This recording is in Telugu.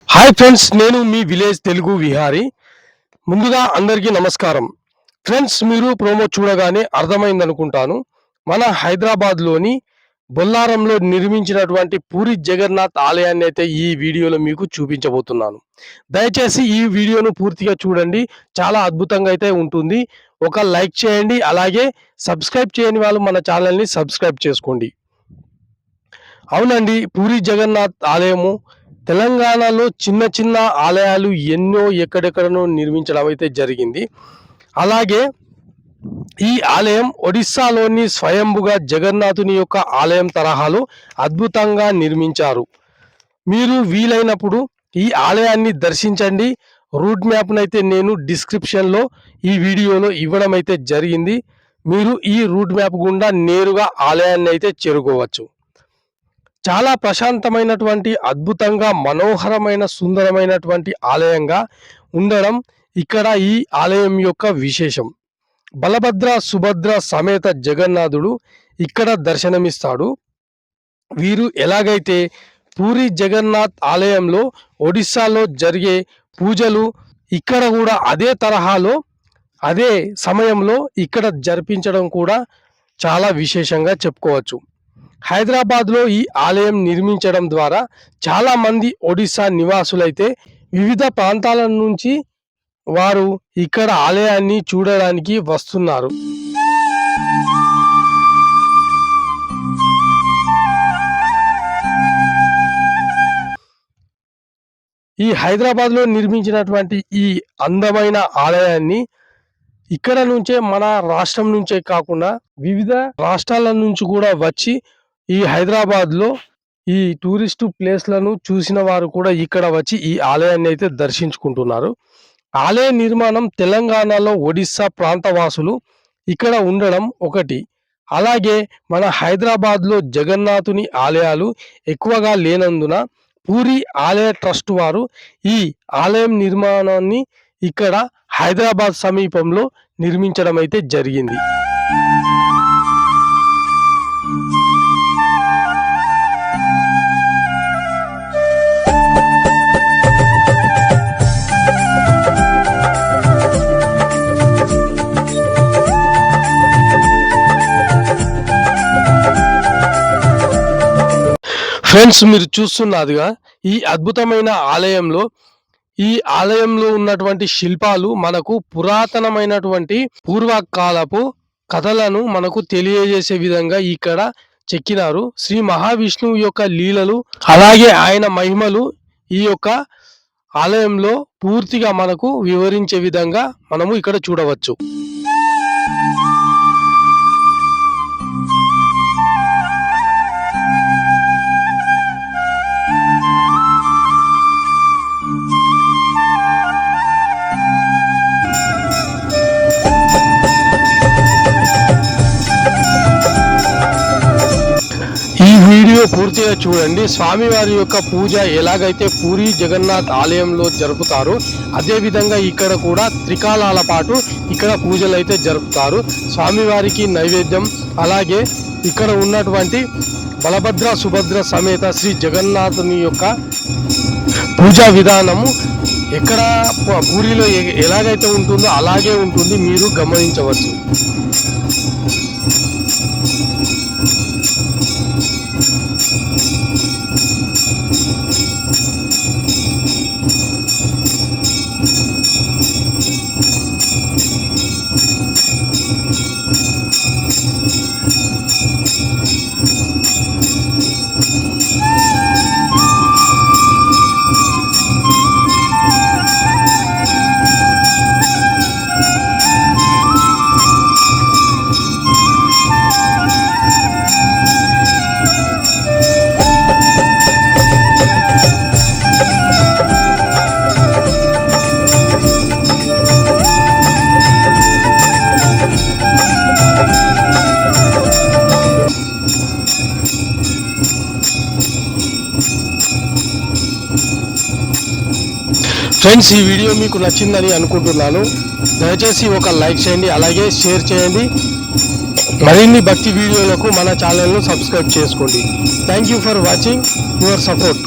హాయ్ ఫ్రెండ్స్, నేను మీ విలేజ్ తెలుగు విహారీ. ముందుగా అందరికీ నమస్కారం. ఫ్రెండ్స్, మీరు ప్రోమో చూడగానే అర్థమైందనుకుంటాను. మన హైదరాబాద్లోని బొల్లారంలో నిర్మించినటువంటి పూరి జగన్నాథ్ ఆలయాన్ని అయితే ఈ వీడియోలో మీకు చూపించబోతున్నాను. దయచేసి ఈ వీడియోను పూర్తిగా చూడండి. చాలా అద్భుతంగా అయితే ఉంటుంది. ఒక లైక్ చేయండి. అలాగే సబ్స్క్రైబ్ చేయని వాళ్ళు మన ఛానల్ని సబ్స్క్రైబ్ చేసుకోండి. అవునండి, పూరి జగన్నాథ్ ఆలయము తెలంగాణలో చిన్న చిన్న ఆలయాలు ఎన్నో ఎక్కడెక్కడనో నిర్మించడం అయితే జరిగింది. అలాగే ఈ ఆలయం ఒడిస్సాలోని స్వయంభుగా జగన్నాథుని యొక్క ఆలయం తరహాలో అద్భుతంగా నిర్మించారు. మీరు వీలైనప్పుడు ఈ ఆలయాన్ని దర్శించండి. రూట్ మ్యాప్నైతే నేను డిస్క్రిప్షన్లో ఈ వీడియోలో ఇవ్వడం అయితే జరిగింది. మీరు ఈ రూట్ మ్యాప్ గుండా నేరుగా ఆలయాన్ని అయితే చేరుకోవచ్చు. చాలా ప్రశాంతమైనటువంటి, అద్భుతంగా మనోహరమైన, సుందరమైనటువంటి ఆలయంగా ఉండడం ఇక్కడ ఈ ఆలయం యొక్క విశేషం. బలభద్ర సుభద్ర సమేత జగన్నాథుడు ఇక్కడ దర్శనమిస్తాడు. వీరు ఎలాగైతే పూరి జగన్నాథ్ ఆలయంలో ఒడిస్సాలో జరిగే పూజలు ఇక్కడ కూడా అదే తరహాలో అదే సమయంలో ఇక్కడ జరిపించడం కూడా చాలా విశేషంగా చెప్పుకోవచ్చు. హైదరాబాద్లో ఈ ఆలయం నిర్మించడం ద్వారా చాలామంది ఒడిస్సా నివాసులైతే వివిధ ప్రాంతాల నుంచి వారు ఇక్కడ ఆలయాన్ని చూడడానికి వస్తున్నారు. ఈ హైదరాబాద్లో నిర్మించినటువంటి ఈ అందమైన ఆలయాన్ని ఇక్కడ నుంచే, మన రాష్ట్రం నుంచే కాకుండా వివిధ రాష్ట్రాల నుంచి కూడా వచ్చి ఈ హైదరాబాద్లో ఈ టూరిస్టు ప్లేస్లను చూసిన వారు కూడా ఇక్కడ వచ్చి ఈ ఆలయాన్ని అయితే దర్శించుకుంటున్నారు. ఆలయ నిర్మాణం తెలంగాణలో ఒడిస్సా ప్రాంతవాసులు ఇక్కడ ఉండడం ఒకటి. అలాగే మన హైదరాబాద్లో జగన్నాథుని ఆలయాలు ఎక్కువగా లేనందున పూరి ఆలయ ట్రస్ట్ వారు ఈ ఆలయం నిర్మాణాన్ని ఇక్కడ హైదరాబాద్ సమీపంలో నిర్మించడం అయితే జరిగింది. ఫ్రెండ్స్, మీరు చూస్తున్నదిగా ఈ అద్భుతమైన ఆలయంలో ఉన్నటువంటి శిల్పాలు మనకు పురాతనమైనటువంటి పూర్వకాలపు కథలను మనకు తెలియజేసే విధంగా ఇక్కడ చెక్కినారు. శ్రీ మహావిష్ణువు యొక్క లీలలు అలాగే ఆయన మహిమలు ఈ యొక్క ఆలయంలో పూర్తిగా మనకు వివరించే విధంగా మనము ఇక్కడ చూడవచ్చు. వీడియో పూర్తిగా చూడండి. స్వామివారి యొక్క పూజ ఎలాగైతే పూరి జగన్నాథ్ ఆలయంలో జరుపుతారో అదే విధంగా ఇక్కడ కూడా త్రికాలాల పాటు ఇక్కడ పూజలు అయితే జరుపుతారు. స్వామివారికి నైవేద్యం, అలాగే ఇక్కడ ఉన్నటువంటి బలభద్ర సుభద్ర సమేత శ్రీ జగన్నాథుని యొక్క పూజా విధానము ఎక్కడ పూరిలో ఎలాగైతే ఉంటుందో అలాగే ఉంటుంది, మీరు గమనించవచ్చు. ఫ్రెండ్స్, ఈ వీడియో మీకు నచ్చిందని అనుకుంటున్నాను. దయచేసి ఒక లైక్ చేయండి, అలాగే షేర్ చేయండి. మరిన్ని భక్తి వీడియోలకు మన ఛానల్ను సబ్స్క్రైబ్ చేసుకోండి. Thank you for watching your support.